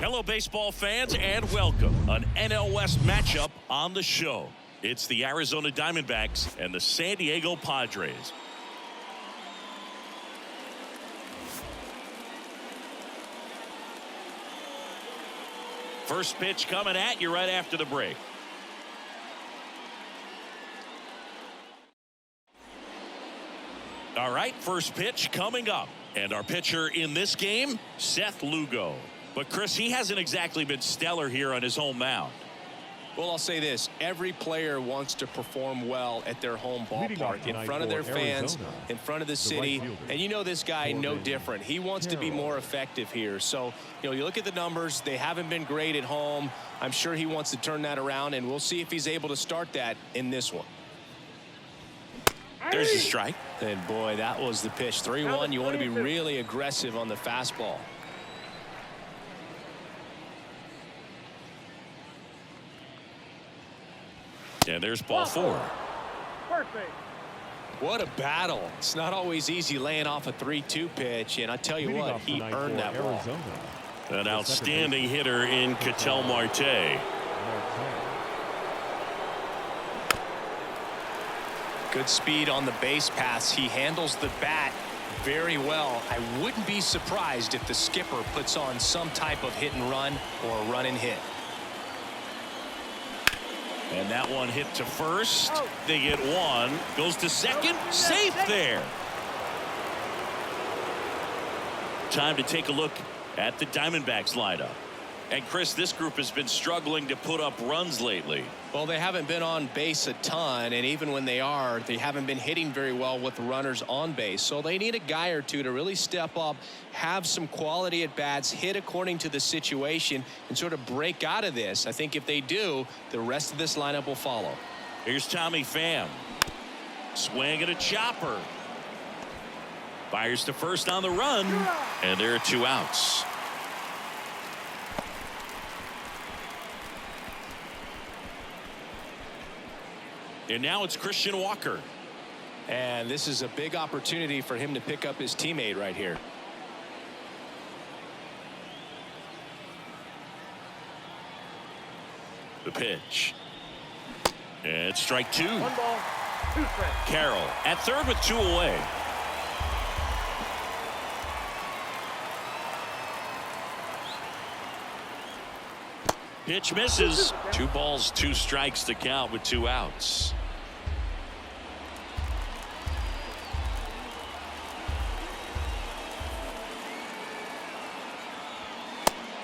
Hello, baseball fans, and welcome. An NL West matchup on the show. It's the Arizona Diamondbacks and the San Diego Padres. First pitch coming at you right after the break. All right, first pitch coming up. And our pitcher in this game, Seth Lugo. But, Chris, he hasn't exactly been stellar here on his home mound. Well, I'll say this. Every player wants to perform well at their home ballpark, in front of their fans, in front of the city. And you know this guy no different. He wants to be more effective here. So, you look at the numbers. They haven't been great at home. I'm sure he wants to turn that around, and we'll see if he's able to start that in this one. There's a strike. And, boy, that was the pitch. 3-1. You want to be really aggressive on the fastball. And there's ball 4. Perfect. What a battle. It's not always easy laying off a 3-2 pitch, and I tell you what, he earned that ball. An outstanding hitter in Ketel Marte. Good speed on the base pass. He handles the bat very well. I wouldn't be surprised if the skipper puts on some type of hit and run or a run and hit. And that one hit to first. They get one. Goes to second. Safe there. Time to take a look at the Diamondbacks lineup. And, Chris, this group has been struggling to put up runs lately. Well, they haven't been on base a ton, and even when they are, they haven't been hitting very well with runners on base. So they need a guy or two to really step up, have some quality at bats, hit according to the situation, and sort of break out of this. I think if they do, the rest of this lineup will follow. Here's Tommy Pham. Swing and a chopper. Fires to first on the run, and there are 2 outs. And now it's Christian Walker. And this is a big opportunity for him to pick up his teammate right here. The pitch. And it's strike 2. 1 ball, 2 strikes. Carroll at third with 2 away. Pitch misses. 2 balls, 2 strikes to count with 2 outs.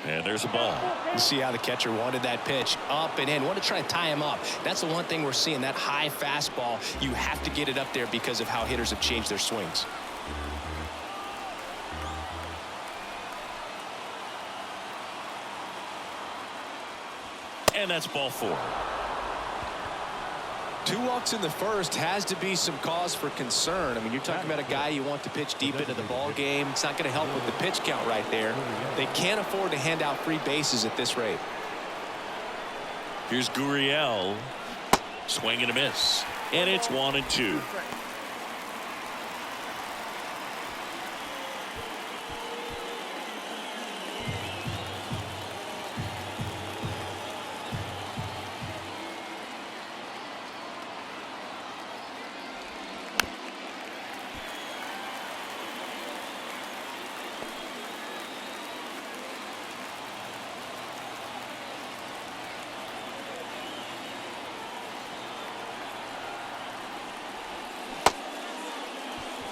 And there's a ball. You see how the catcher wanted that pitch up and in. Want to try to tie him up. That's the one thing we're seeing, that high fastball. You have to get it up there because of how hitters have changed their swings. And that's ball 4. 2 walks in the first has to be some cause for concern. I mean, you're talking about a guy you want to pitch deep into the ball game. It's not going to help with the pitch count right there. They can't afford to hand out free bases at this rate. Here's Gurriel. Swing and a miss. And it's 1-2.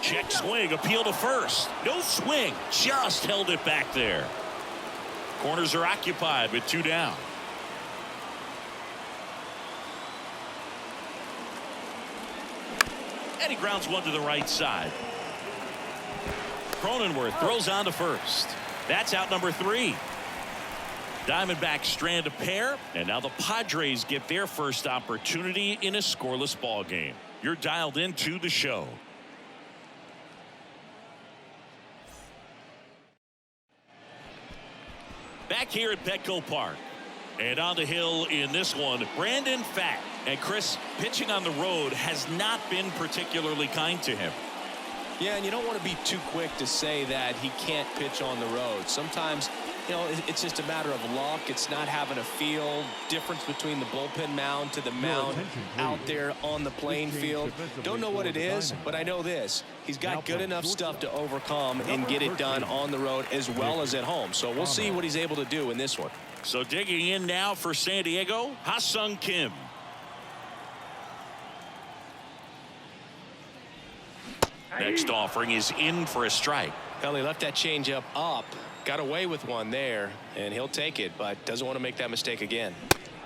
Check swing, appeal to first. No swing, just held it back there. Corners are occupied with 2 down. And he grounds one to the right side. Cronenworth throws on to first. That's out number 3. Diamondbacks strand a pair, and now the Padres get their first opportunity in a scoreless ball game. You're dialed into the show. Back here at Petco Park. And on the hill in this one, Brandon Pfaadt. And Chris, pitching on the road has not been particularly kind to him. Yeah, and you don't want to be too quick to say that he can't pitch on the road. Sometimes, you know, it's just a matter of luck. It's not having a feel difference between the bullpen mound to the mound out there on the playing field. Don't know what it is, but I know this. He's got good enough stuff to overcome and get it done on the road as well as at home. So we'll see what he's able to do in this one. So digging in now for San Diego, Ha-Sung Kim. Next offering is in for a strike. Well, he left that changeup up, got away with one there, and he'll take it, but doesn't want to make that mistake again.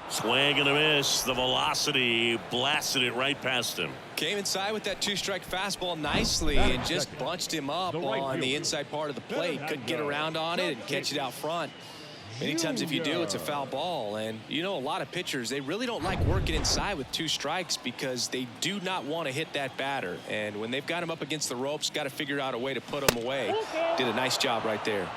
Swing and a miss. The velocity blasted it right past him. Came inside with that two-strike fastball nicely and just bunched him up on the inside part of the plate. Couldn't get around on it and catch it out front. Many times if you do, it's a foul ball. And you know, a lot of pitchers, they really don't like working inside with 2 strikes because they do not want to hit that batter. And when they've got him up against the ropes, got to figure out a way to put him away. Did a nice job right there.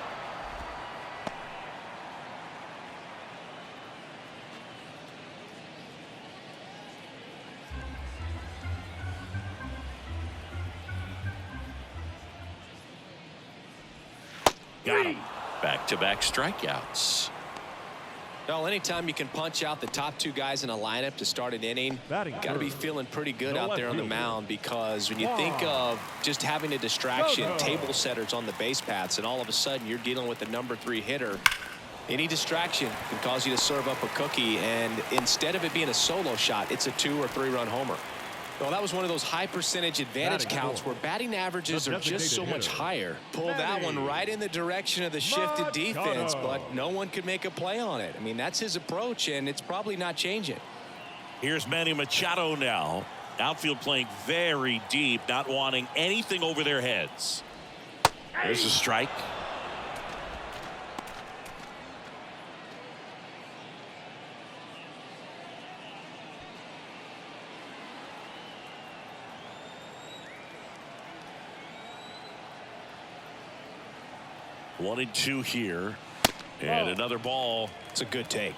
Got him. Back-to-back strikeouts. Well, anytime you can punch out the top 2 guys in a lineup to start an inning, got to be feeling pretty good out there on the mound, because when you think of just having a distraction, table setters on the base paths, and all of a sudden you're dealing with the number 3 hitter, any distraction can cause you to serve up a cookie, and instead of it being a solo shot, it's a 2 or 3 run homer. Well, that was one of those high percentage advantage counts where batting averages are just so much higher. Pulled that one right in the direction of the shifted defense, but no one could make a play on it. I mean, that's his approach, and it's probably not changing. Here's Manny Machado now. Outfield playing very deep, not wanting anything over their heads. There's a strike. One and 2 here, and another ball. It's a good take.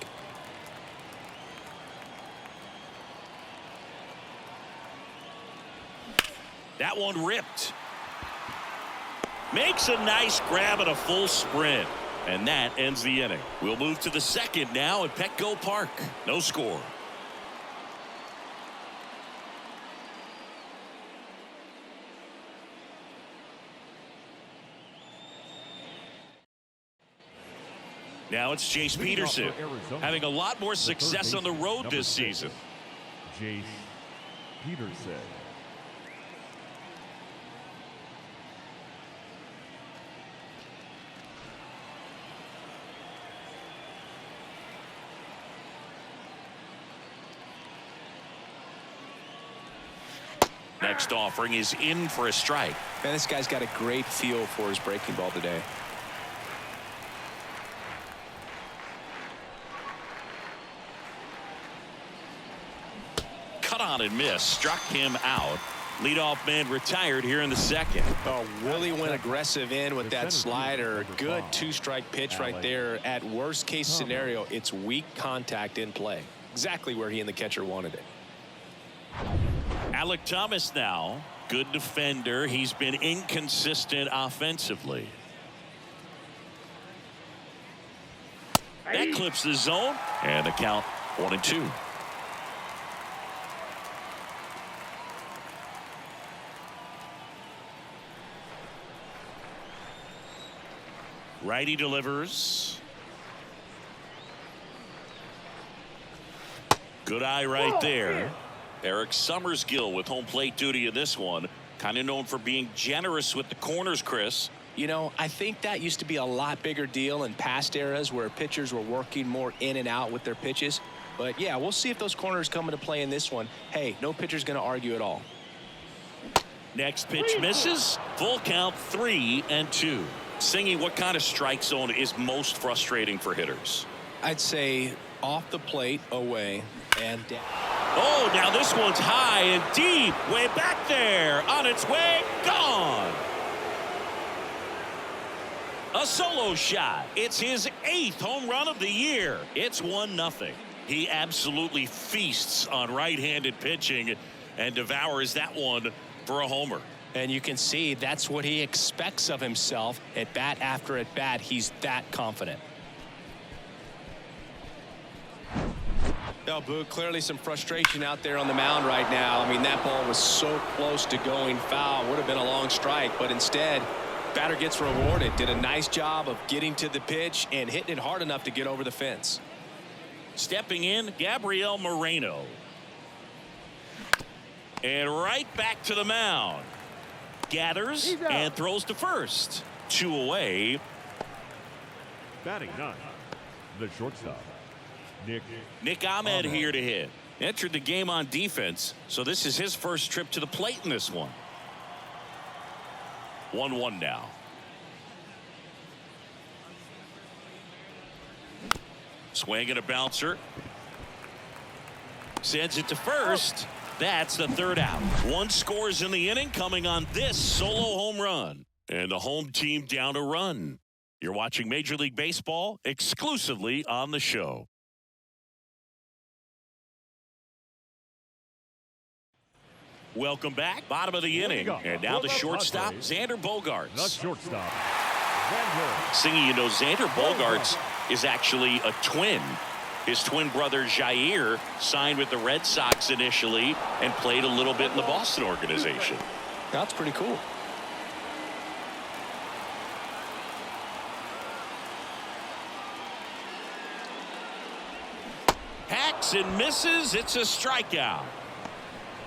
That one ripped. Makes a nice grab at a full sprint, and that ends the inning. We'll move to the second now at Petco Park. No score. Now it's Jace Peterson, having a lot more success on the road this season. Jace Peterson. Next offering is in for a strike. Man, this guy's got a great feel for his breaking ball today. Cut on and miss, struck him out. Leadoff man retired here in the second. Oh, really went aggressive in with that slider. Good 2-strike pitch right there. At worst case scenario, it's weak contact in play. Exactly where he and the catcher wanted it. Alec Thomas now, good defender. He's been inconsistent offensively. That clips the zone, and the count 1-2. Righty delivers. Good eye right there. Eric Summersgill with home plate duty in this one. Kind of known for being generous with the corners, Chris. You know, I think that used to be a lot bigger deal in past eras where pitchers were working more in and out with their pitches. But yeah, we'll see if those corners come into play in this one. Hey, no pitcher's going to argue at all. Next pitch misses. Full count 3-2. Singy, what kind of strike zone is most frustrating for hitters? I'd say off the plate, away, and down. Oh, now this one's high and deep. Way back there. On its way. Gone. A solo shot. It's his 8th home run of the year. It's 1-0. He absolutely feasts on right-handed pitching and devours that one for a homer. And you can see that's what he expects of himself at bat after at bat. He's that confident. Now, Boo, clearly some frustration out there on the mound right now. I mean, that ball was so close to going foul. Would have been a long strike, but instead, batter gets rewarded. Did a nice job of getting to the pitch and hitting it hard enough to get over the fence. Stepping in, Gabriel Moreno. And right back to the mound. Gathers and throws to first. 2 away. Batting 9, the shortstop, Nick Ahmed here to hit. Entered the game on defense, so this is his first trip to the plate in this one. 1-1 now. Swing and a bouncer. Sends it to first. That's the 3rd out. 1 scores in the inning coming on this solo home run. And the home team down a run. You're watching Major League Baseball exclusively on the show. Welcome back. Bottom of the inning. And now the shortstop, Xander Bogaerts. the shortstop, Xander. Singing, you know, Xander Bogaerts is actually a twin. His twin brother Jair signed with the Red Sox initially and played a little bit in the Boston organization. That's pretty cool. Hacks and misses. It's a strikeout.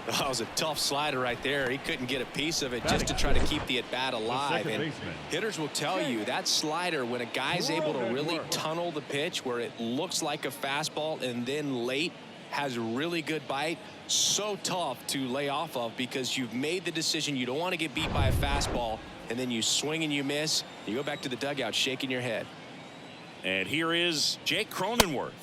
That was a tough slider right there. He couldn't get a piece of it just to try to keep the at-bat alive. And hitters will tell you that slider, when a guy's able to really tunnel the pitch where it looks like a fastball and then late has a really good bite, so tough to lay off of because you've made the decision you don't want to get beat by a fastball, and then you swing and you miss. You go back to the dugout shaking your head. And here is Jake Cronenworth.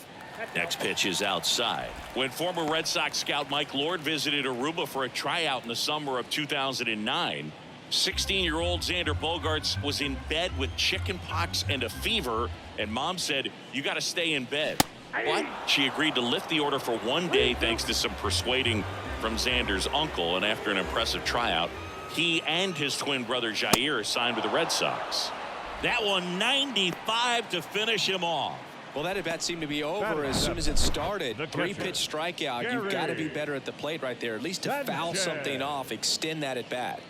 Next pitch is outside. When former Red Sox scout Mike Lord visited Aruba for a tryout in the summer of 2009, 16-year-old Xander Bogaerts was in bed with chicken pox and a fever, and mom said, "You got to stay in bed." But she agreed to lift the order for 1 day thanks to some persuading from Xander's uncle, and after an impressive tryout, he and his twin brother Jair signed with the Red Sox. That one 95 to finish him off. Well, that at-bat seemed to be over as soon as it started. 3-pitch strikeout. You've got to be better at the plate right there, at least to foul something off, extend that at-bat.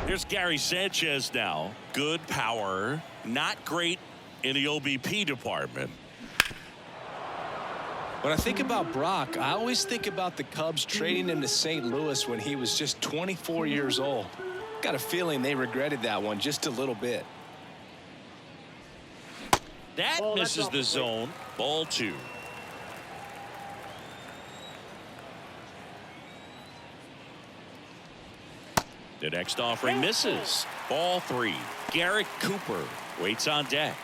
Here's Gary Sanchez now. Good power, not great in the OBP department. When I think about Brock, I always think about the Cubs trading him to St. Louis when he was just 24 years old. Got a feeling they regretted that one just a little bit. That misses the zone. Ball 2. The next offering misses. Ball 3. Garrett Cooper waits on deck.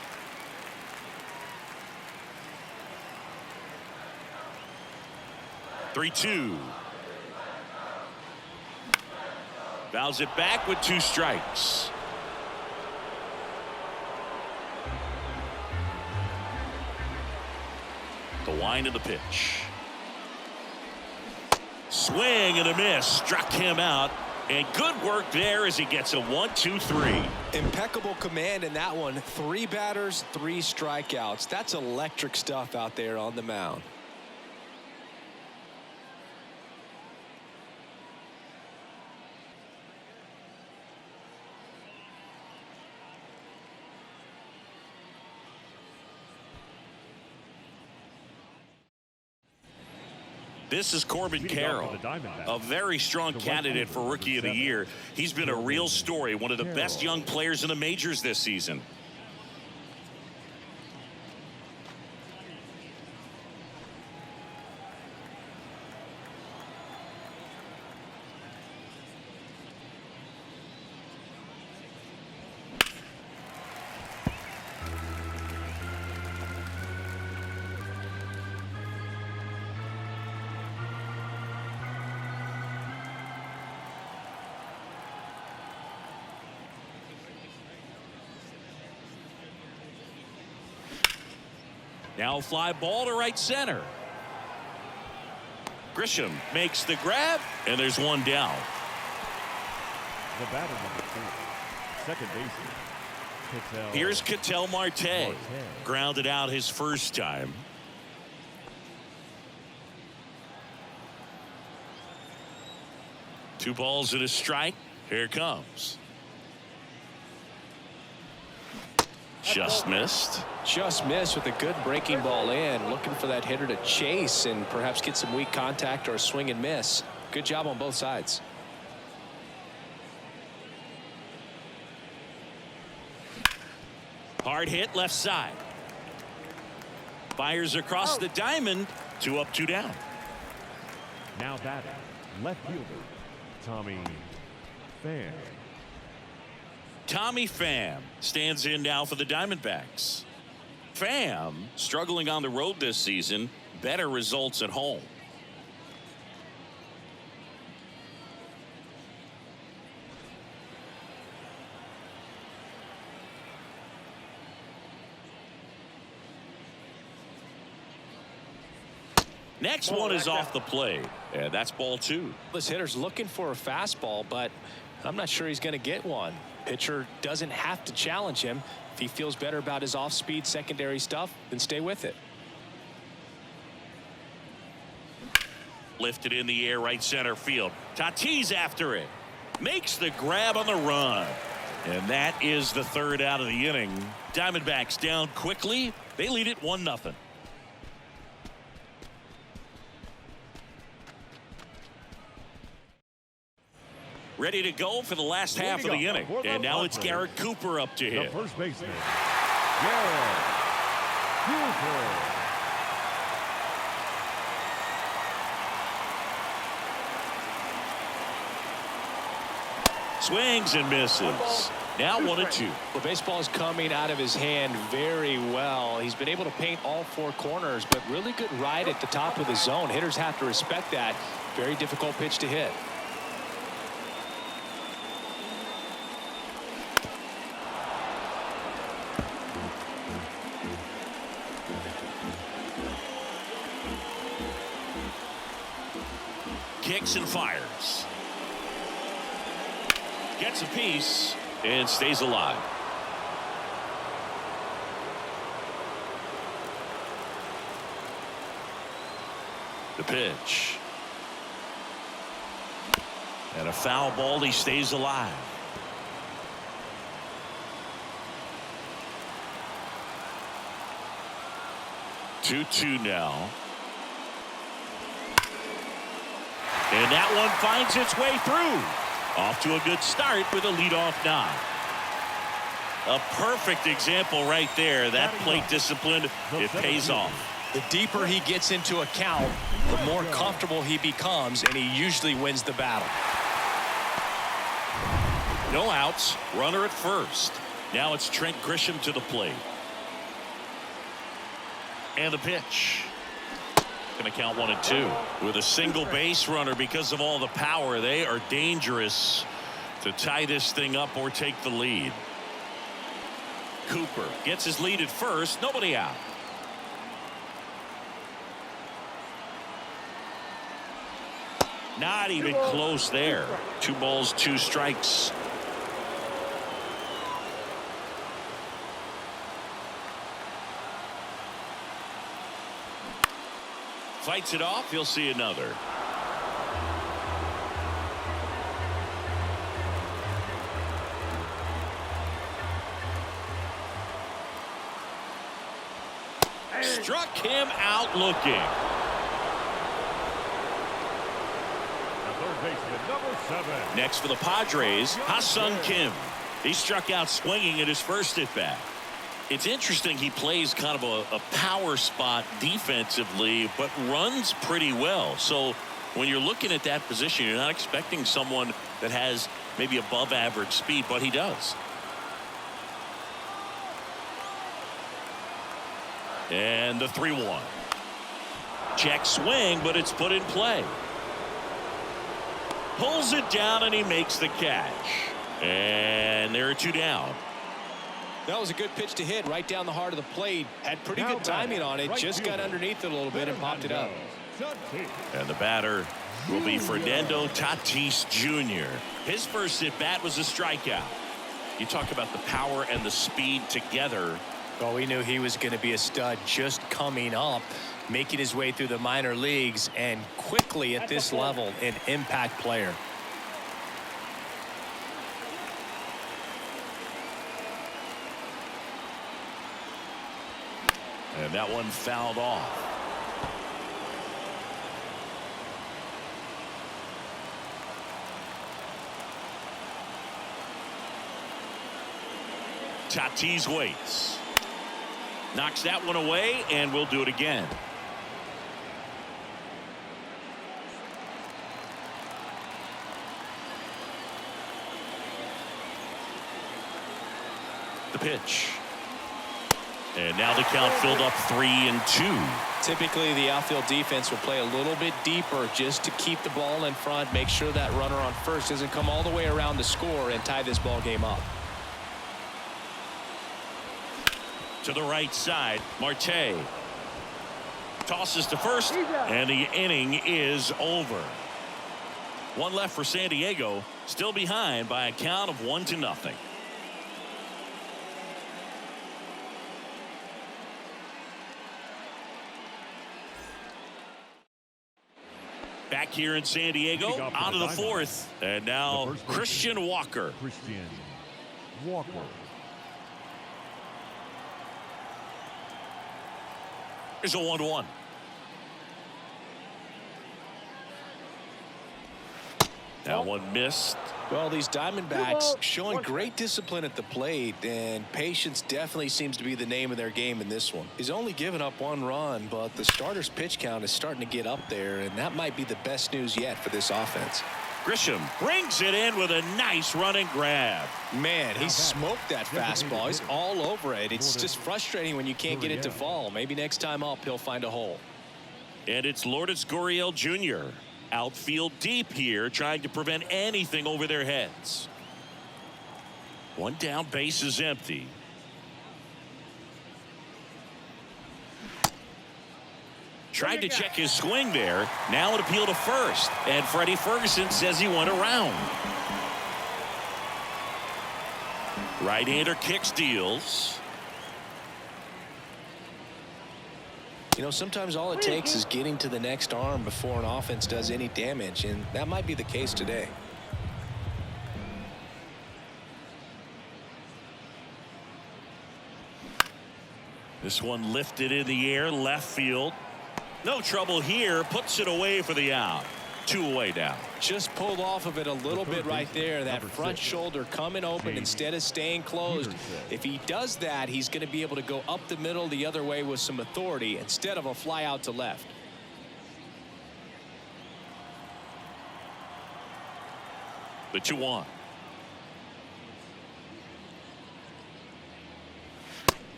"3-2. Fouls it back with 2 strikes. The wind of the pitch. Swing and a miss. Struck him out. And good work there as he gets a 1-2-3. Impeccable command in that one. 3 batters, 3 strikeouts. That's electric stuff out there on the mound. This is Corbin Carroll, a very strong candidate for Rookie of the Year. He's been a real story, one of the best young players in the majors this season. Now fly ball to right center. Grisham makes the grab, and there's one down. The batter number 2, second baseman. Here's Ketel Marte. Grounded out his first time. Two balls and a strike. Here it comes. Just missed. Just missed with a good breaking ball in. Looking for that hitter to chase and perhaps get some weak contact or a swing and miss. Good job on both sides. Hard hit left side. Fires across the diamond. 2 up, 2 down. Now batting, left fielder, Tommy Pham. Tommy Pham stands in now for the Diamondbacks. Pham struggling on the road this season. Better results at home. Next one is off the plate, and that's ball 2. This hitter's looking for a fastball, but I'm not sure he's going to get one. Pitcher doesn't have to challenge him. If he feels better about his off-speed secondary stuff, then stay with it. Lifted in the air, right center field. Tatis after it. Makes the grab on the run. And that is the 3rd out of the inning. Diamondbacks down quickly. They lead it 1-0. Ready to go for the last half of the inning. And now it's Garrett Cooper up to hit. The first baseman, Garrett Cooper. Swings and misses. Now 1-2. The baseball is coming out of his hand very well. He's been able to paint all 4 corners, but really good ride at the top of the zone. Hitters have to respect that. Very difficult pitch to hit. Kicks and fires. Gets a piece and stays alive. The pitch. And a foul ball. He stays alive. Two now. And that one finds its way through. Off to a good start with a leadoff knock. A perfect example right there. That plate discipline, it pays off. The deeper he gets into a count, the more comfortable he becomes, and he usually wins the battle. No outs. Runner at first. Now it's Trent Grisham to the plate. And the pitch. Going to count 1-2 with a single base runner. Because of all the power, they are dangerous to tie this thing up or take the lead. Cooper gets his lead at first. Nobody out. Not even close there. 2 balls, 2 strikes. Fights it off. You'll see another. Struck him out looking. The third baseman, number 7. Next for the Padres, Ha-Seong Kim. He struck out swinging at his first at bat. It's interesting, he plays kind of a power spot defensively, but runs pretty well. So when you're looking at that position, you're not expecting someone that has maybe above average speed, but he does. And the 3-1. Check swing, but it's put in play. Pulls it down and he makes the catch. And there are 2 down. That was a good pitch to hit right down the heart of the plate. Had pretty good timing on it. Just got underneath it a little bit and popped it up. And the batter will be Fernando Tatis Jr. His first at bat was a strikeout. You talk about the power and the speed together. Well, we knew he was going to be a stud just coming up, making his way through the minor leagues, and quickly at this level, an impact player. And that one fouled off. Tatis waits. Knocks that one away, and we'll do it again. The pitch. And now the count filled up 3-2. Typically, the outfield defense will play a little bit deeper just to keep the ball in front, make sure that runner on first doesn't come all the way around to score and tie this ball game up. To the right side, Marte tosses to first, and the inning is over. One left for San Diego, still behind by a count of 1-0. Back here in San Diego, out of the fourth, and now Christian Walker. Here's a 1-1. That one missed. Well, these Diamondbacks showing great discipline at the plate, and patience definitely seems to be the name of their game in this one. He's only given up 1 run, but the starter's pitch count is starting to get up there, and that might be the best news yet for this offense. Grisham brings it in with a nice running grab. Man, he smoked that fastball. He's all over it. It's just frustrating when you can't get it to fall. Maybe next time up, he'll find a hole. And it's Lourdes Gurriel Jr. outfield deep here, trying to prevent anything over their heads. One down, base is empty. Tried to check his swing there. Now an appeal to first. And Freddie Ferguson says he went around. Right-hander kicks, deals. You know, sometimes all it takes is getting to the next arm before an offense does any damage, and that might be the case today. This one lifted in the air, left field. No trouble here, puts it away for the out. 2 away now. Just pulled off of it a little bit right there. That front shoulder coming open instead of staying closed. If he does that, he's going to be able to go up the middle the other way with some authority instead of a fly out to left. The 2-1.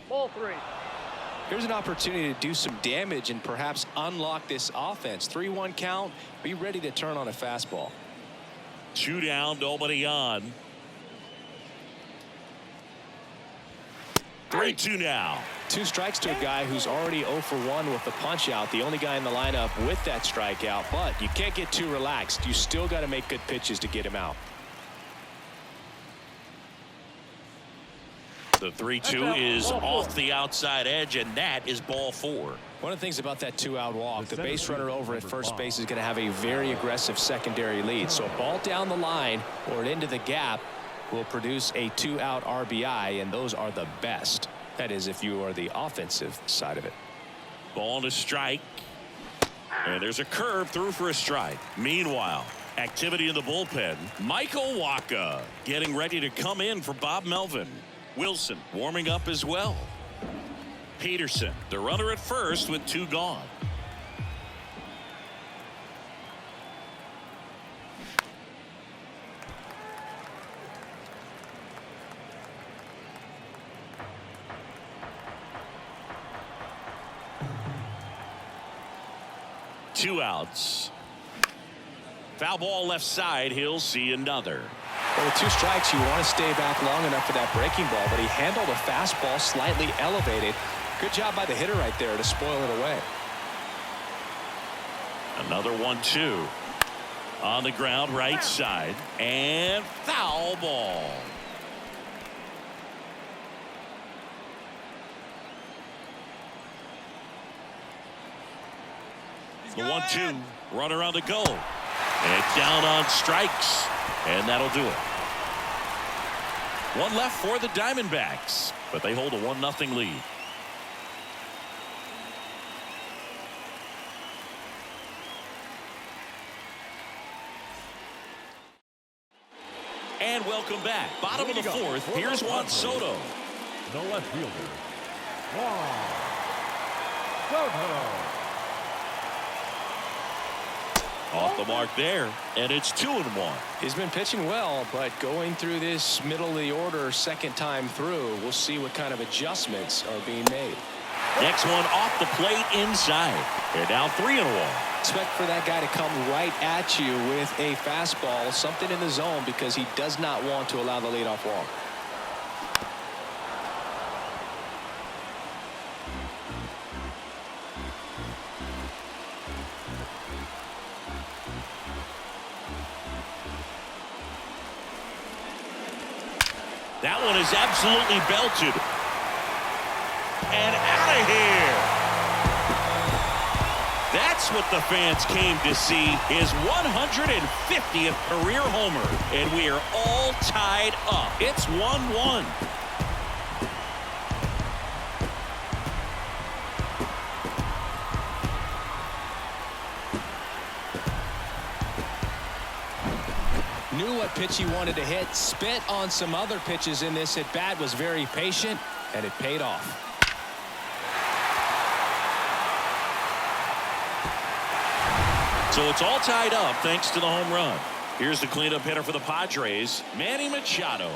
Ball 3. Here's an opportunity to do some damage and perhaps unlock this offense. 3-1 count. Be ready to turn on a fastball. 2 down, nobody on. 3-2 now. 2 strikes to a guy who's already 0 for 1 with the punch out. The only guy in the lineup with that strikeout. But you can't get too relaxed. You still got to make good pitches to get him out. The 3-2 is off the outside edge, and that is ball 4. One of the things about that 2-out walk, the base runner over at first base is going to have a very aggressive secondary lead. So a ball down the line or into the gap will produce a 2-out RBI, and those are the best. That is, if you are the offensive side of it. Ball to strike. And there's a curve through for a strike. Meanwhile, activity in the bullpen. Michael Wacha getting ready to come in for Bob Melvin. Wilson warming up as well. Peterson, the runner at first with 2 gone. Two outs. Foul ball left side. He'll see another. Well, with 2 strikes, you want to stay back long enough for that breaking ball, but he handled a fastball slightly elevated. Good job by the hitter right there to spoil it away. Another 1-2 on the ground, right side, and foul ball. The 1-2, runner on the goal, and down on strikes, and that'll do it. One left for the Diamondbacks, but they hold a 1-0 lead. And welcome back. Bottom of the fourth. Here's Juan Soto. The left fielder, Juan Soto. Off the mark there, and it's 2-1. He's been pitching well, but going through this middle of the order second time through, we'll see what kind of adjustments are being made. Next one off the plate inside. They're down 3-1. Expect for that guy to come right at you with a fastball, something in the zone, because he does not want to allow the leadoff walk. That one is absolutely belted. And out of here. That's what the fans came to see, his 150th career homer. And we are all tied up. It's 1-1. Knew what pitch he wanted to hit, spit on some other pitches in this at bat, was very patient, and it paid off. So it's all tied up thanks to the home run. Here's the cleanup hitter for the Padres, Manny Machado.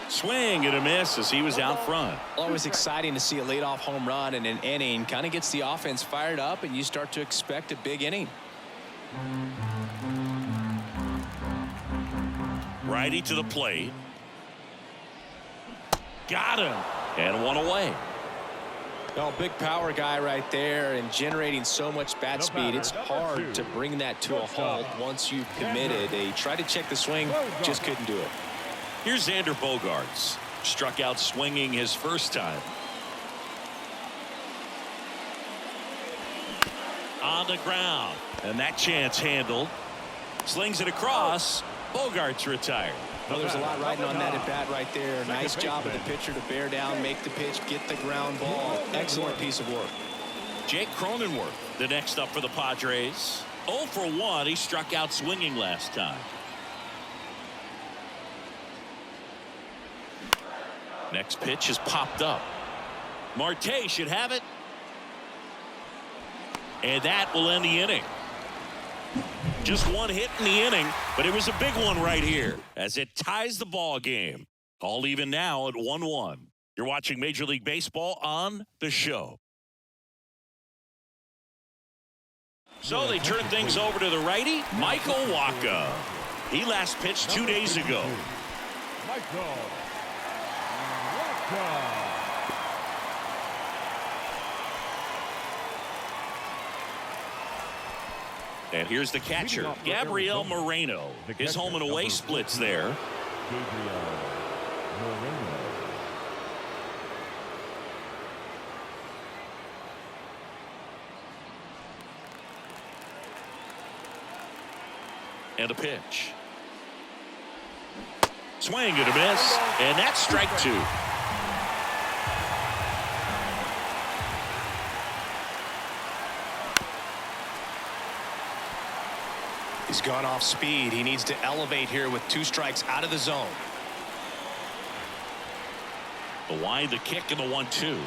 Swing and a miss as he was out front. Always exciting to see a leadoff home run in an inning. Kind of gets the offense fired up, and you start to expect a big inning. Righty to the plate. Got him. And one away. Well, big power guy right there, and generating so much bat speed, it's hard to bring that to a halt once you've committed. They tried to check the swing, just couldn't do it. Here's Xander Bogaerts. Struck out swinging his first time. On the ground. And that chance handled. Slings it across. Bogaerts retired. Well, there's a lot riding on that at bat right there. Nice job of the pitcher to bear down, make the pitch, get the ground ball. Excellent piece of work. Jake Cronenworth, the next up for the Padres. 0 for 1. He struck out swinging last time. Next pitch is popped up. Marte should have it. And that will end the inning. Just one hit in the inning, but it was a big one right here as it ties the ball game. All even now at 1-1. You're watching Major League Baseball on The Show. So they turn things over to the righty, Michael Wacha. He last pitched 2 days ago. Michael Wacha. And here's the catcher, Gabriel Moreno. His home and away splits there. Gabriel Moreno. And a pitch. Swing and a miss. And that's strike 2. He's gone off speed. He needs to elevate here with 2 strikes out of the zone. The wind, the kick, and the 1-2.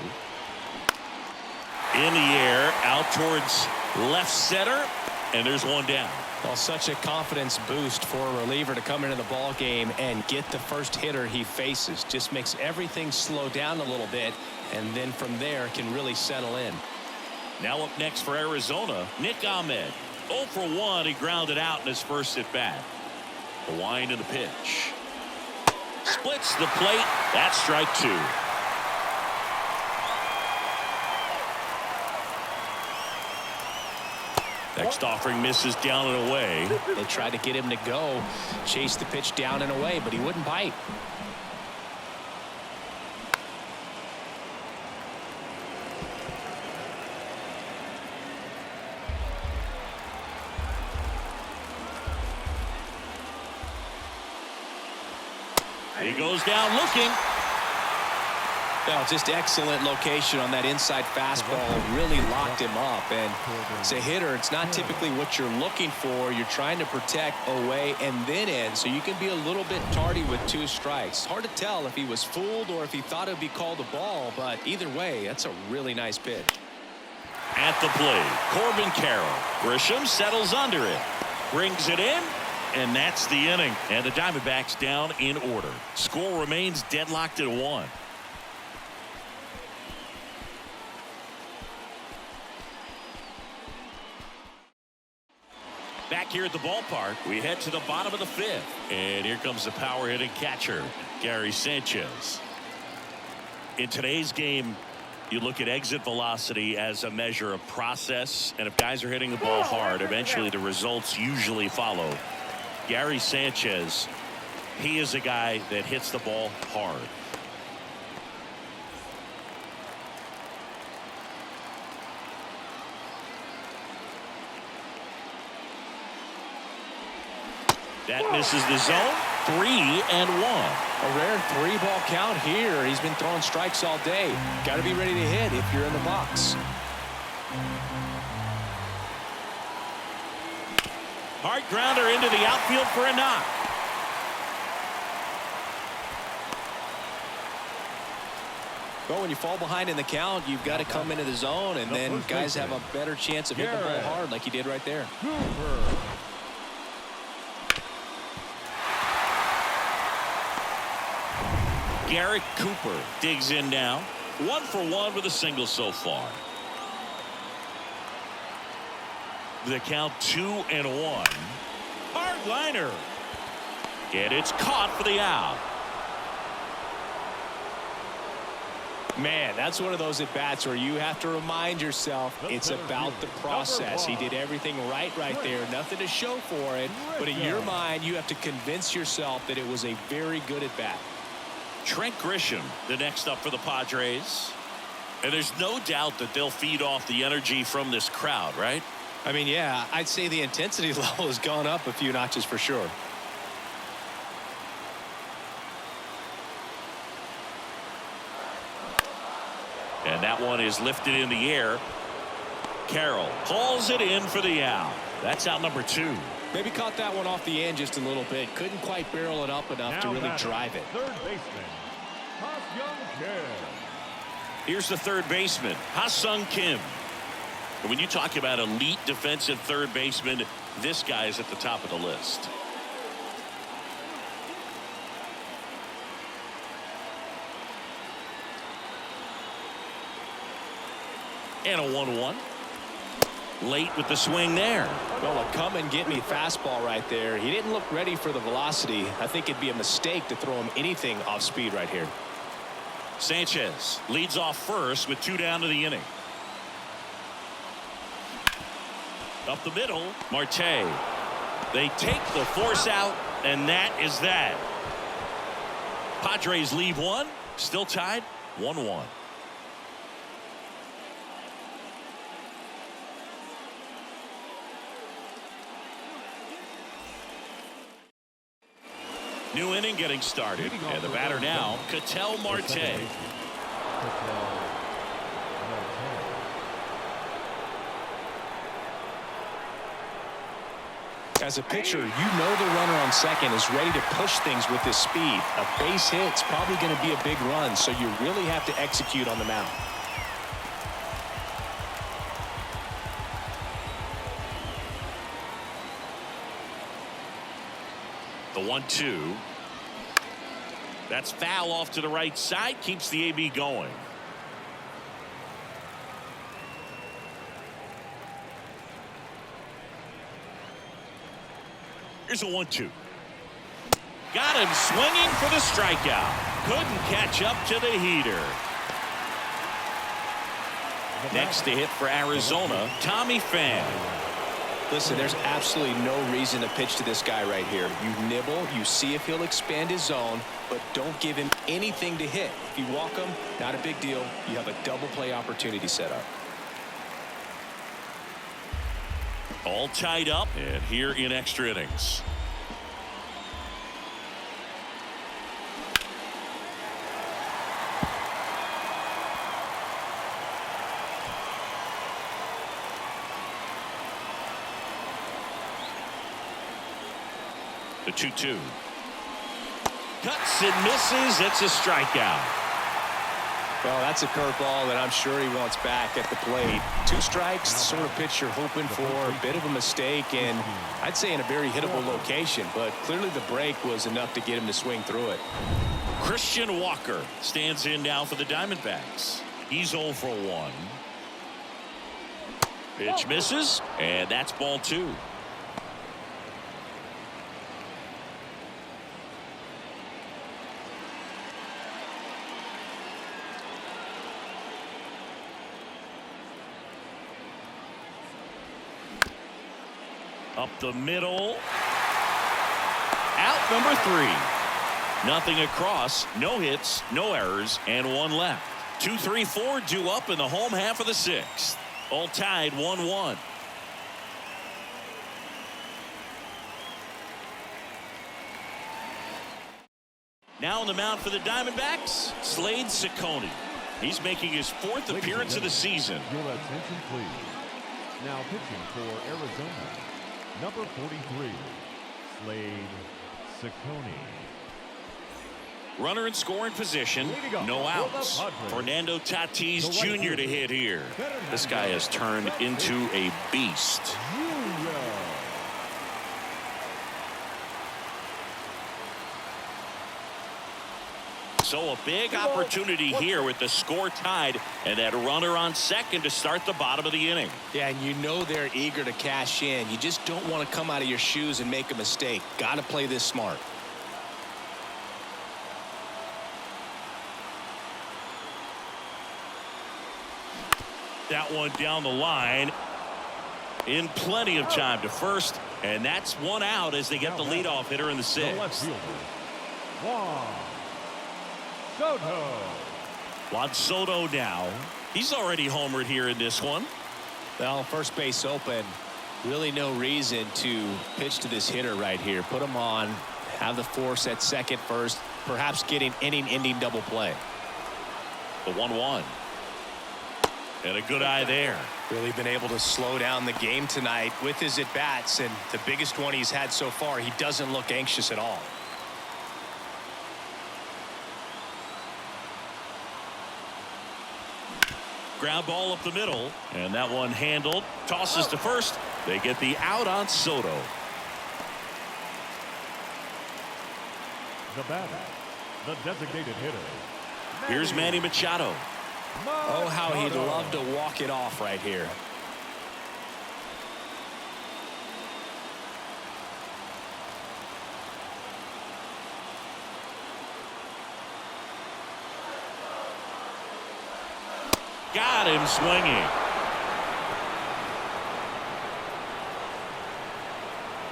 In the air, out towards left center, and there's one down. Well, such a confidence boost for a reliever to come into the ball game and get the first hitter he faces. Just makes everything slow down a little bit, and then from there can really settle in. Now up next for Arizona, Nick Ahmed. 0 for 1. He grounded out in his first at bat. The wind and the pitch. Splits the plate. That's strike 2. Next offering misses down and away. They tried to get him to go, chase the pitch down and away, but he wouldn't bite. He goes down looking. No, just excellent location on that inside fastball. Really locked him up. And as a hitter, it's not typically what you're looking for. You're trying to protect away and then in, so you can be a little bit tardy with 2 strikes. Hard to tell if he was fooled or if he thought it would be called a ball, but either way, that's a really nice pitch. At the plate, Corbin Carroll. Grisham settles under it. Brings it in. And that's the inning. And the Diamondbacks down in order. Score remains deadlocked at 1. Back here at the ballpark, we head to the bottom of the 5th. And here comes the power hitting catcher, Gary Sanchez. In today's game, you look at exit velocity as a measure of process. And if guys are hitting the ball hard, eventually the results usually follow. Gary Sanchez, he is a guy that hits the ball hard. That misses the zone. 3-1. A rare 3-ball count here. He's been throwing strikes all day. Got to be ready to hit if you're in the box. Hard grounder into the outfield for a knock. Well, when you fall behind in the count, you've got to come into the zone, and then guys have a better chance of hitting the ball hard like he did right there. Garrett Cooper digs in now. 1 for 1 with a single so far. The count 2-1. Hard liner. And it's caught for the out. Man, that's one of those at-bats where you have to remind yourself it's about the process. He did everything right there. Nothing to show for it. But in your mind, you have to convince yourself that it was a very good at-bat. Trent Grisham, the next up for the Padres. And there's no doubt that they'll feed off the energy from this crowd, right? I mean, yeah, I'd say the intensity level has gone up a few notches for sure. And that one is lifted in the air. Carroll hauls it in for the out. That's out number 2. Maybe caught that one off the end just a little bit. Couldn't quite barrel it up enough to really drive it. Third baseman, Ha-Sung Kim. Here's the third baseman, Ha-Sung Kim. And when you talk about elite defensive third baseman, this guy is at the top of the list. And a 1-1. Late with the swing there. Well, a come and get me fastball right there. He didn't look ready for the velocity. I think it'd be a mistake to throw him anything off speed right here. Sanchez leads off first with 2 down to the inning. Up the middle, Marte. They take the force out, and that is that. Padres leave 1, still tied 1-1. New inning getting started, and the batter now, Ketel Marte. As a pitcher, you know the runner on second is ready to push things with his speed. A base hit's probably going to be a big run, so you really have to execute on the mound. The 1-2. That's foul off to the right side. Keeps the AB going. Here's a 1-2. Got him swinging for the strikeout. Couldn't catch up to the heater. Next to hit for Arizona, Tommy Pham. Listen, there's absolutely no reason to pitch to this guy right here. You nibble, you see if he'll expand his zone, but don't give him anything to hit. If you walk him, not a big deal. You have a double play opportunity set up. All tied up, and here in extra innings. The 2-2. Cuts and misses. It's a strikeout. Well, that's a curveball that I'm sure he wants back at the plate. 2 strikes, sort of pitch you're hoping for. A bit of a mistake, and I'd say in a very hittable location, but clearly the break was enough to get him to swing through it. Christian Walker stands in now for the Diamondbacks. He's 0 for 1. Pitch misses, and that's ball 2. Up the middle. Out number 3. Nothing across, no hits, no errors, and 1 left. 2, 3, 4 due up in the home half of the 6th. All tied 1-1. Now on the mound for the Diamondbacks, Slade Ciccone. He's making his 4th appearance of the season. Your attention, please. Now pitching for Arizona, number 43, Slade Ciccone. Runner in scoring position, no outs. Fernando Tatis Jr. to hit here. This guy has turned into a beast. So a big opportunity here with the score tied and that runner on second to start the bottom of the inning. Yeah, and you know they're eager to cash in. You just don't want to come out of your shoes and make a mistake. Got to play this smart. That one down the line in plenty of time to first, and that's 1 out as they get the leadoff hitter in the 6th. Juan Soto now. He's already homered here in this one. Well, first base open. Really no reason to pitch to this hitter right here. Put him on, have the force at second first, perhaps getting inning-ending double play. The 1-1. And a good eye there. Really been able to slow down the game tonight with his at-bats, and the biggest one he's had so far, he doesn't look anxious at all. Ground ball up the middle, and that one handled. Tosses to first. They get the out on Soto. The batter, the designated hitter. Here's Manny Machado. Oh, how he'd love to walk it off right here. Got him swinging.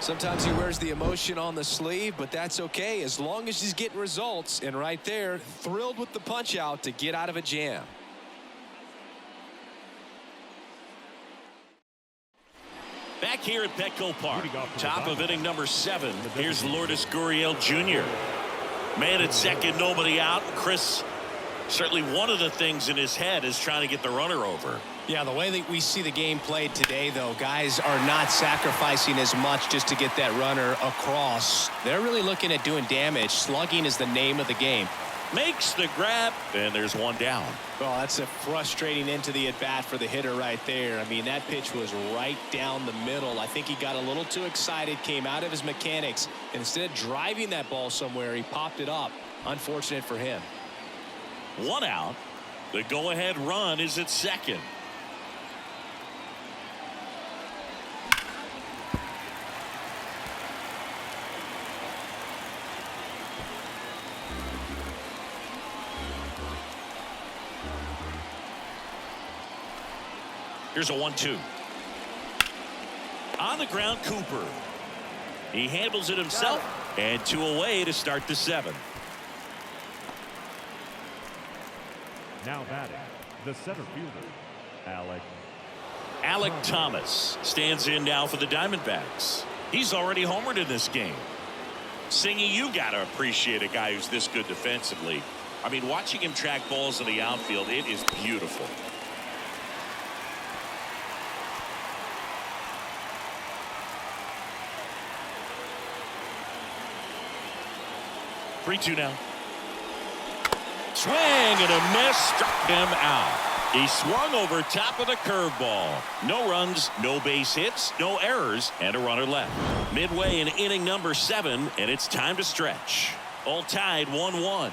Sometimes he wears the emotion on the sleeve, but that's okay as long as he's getting results. And right there, thrilled with the punch out to get out of a jam. Back here at Petco Park, top of inning number 7. Here's Lourdes Gurriel Jr. Man at second, nobody out. Chris, certainly one of the things in his head is trying to get the runner over. Yeah, the way that we see the game played today, though, guys are not sacrificing as much just to get that runner across. They're really looking at doing damage. Slugging is the name of the game. Makes the grab, and there's one down. Well, that's a frustrating end to the at-bat for the hitter right there. I mean, that pitch was right down the middle. I think he got a little too excited, came out of his mechanics. Instead of driving that ball somewhere, he popped it up. Unfortunate for him. 1 out. The go-ahead run is at second. Here's a 1-2. On the ground, Cooper. He handles it himself, and 2 away to start the 7th. Now batting, the center fielder, Alec Thomas stands in now for the Diamondbacks. He's already homered in this game. Singy, you got to appreciate a guy who's this good defensively. I mean, watching him track balls in the outfield, it is beautiful. Three-two now. Swing and a miss, struck him out. He swung over top of the curveball. No runs, no base hits, no errors, and a runner left. Midway in inning number 7, and it's time to stretch. All tied 1-1.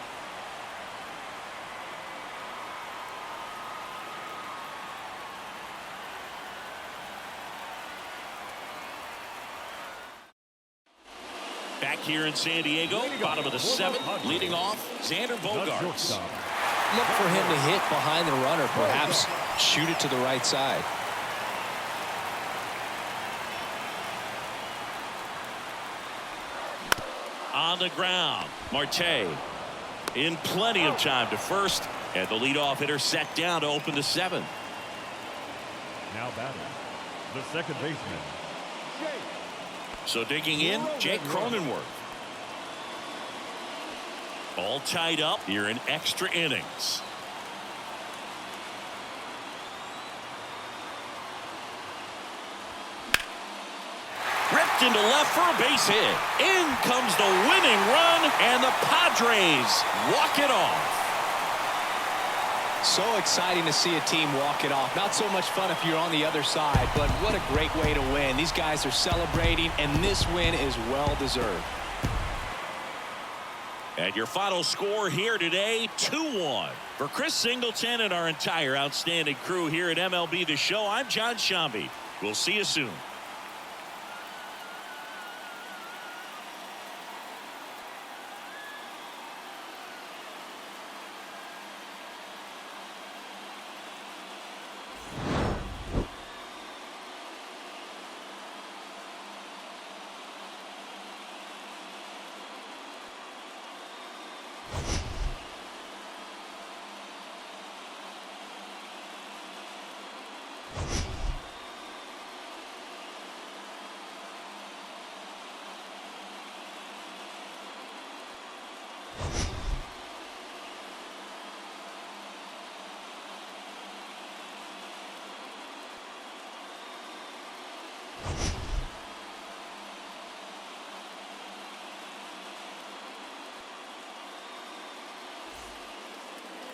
Back here in San Diego, bottom of the 7th, leading off, Xander Bogaerts. Look for him to hit behind the runner, perhaps shoot it to the right side. On the ground, Marte in plenty of time to first, and the leadoff hitter set down to open the 7th. now batting, the second baseman, So digging in, Jake Cronenworth. All tied up here in extra innings. Ripped into left for a base hit. In comes the winning run, and the Padres walk it off. So exciting to see a team walk it off. Not so much fun if you're on the other side, but what a great way to win. These guys are celebrating, and this win is well deserved. And your final score here today, 2-1. For Chris Singleton and our entire outstanding crew here at MLB The Show, I'm John Shambi. We'll see you soon.